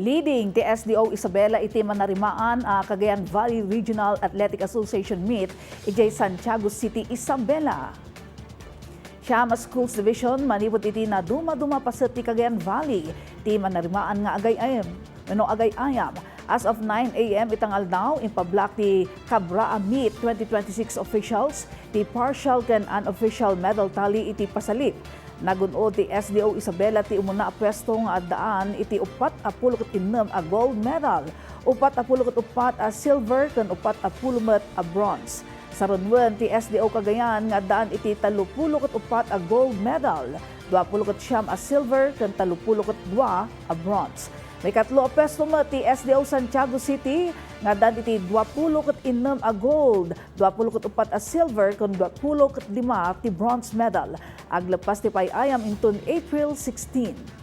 Leading ti SDO Isabela iti manarimaan Cagayan Valley Regional Athletic Association meet iti Santiago City, Isabela. Siyama Schools Division manipot iti na duma-duma paset ti Cagayan Valley ti manarimaan nga agay-ayam. As of 9 a.m. itangal daw impablak ti CAVRAA meet 2026 officials ti partial ken unofficial medal tally iti pasalip. Nagunod ti SDO Isabela ti umuna a pwesto nga addaan iti 46 a gold medal, 44 a silver ken 40 a bronze. Sa runwen ti SDO Cagayan nga addaan iti 34 a gold medal, 29 a silver ken 32 a bronze. May katlo a pwesto mo ti SDO Santiago City nga addaan iti 26 a gold, 24 a silver ken 25 ti bronze medal. Aglepas ti pay-ayam inton April 16.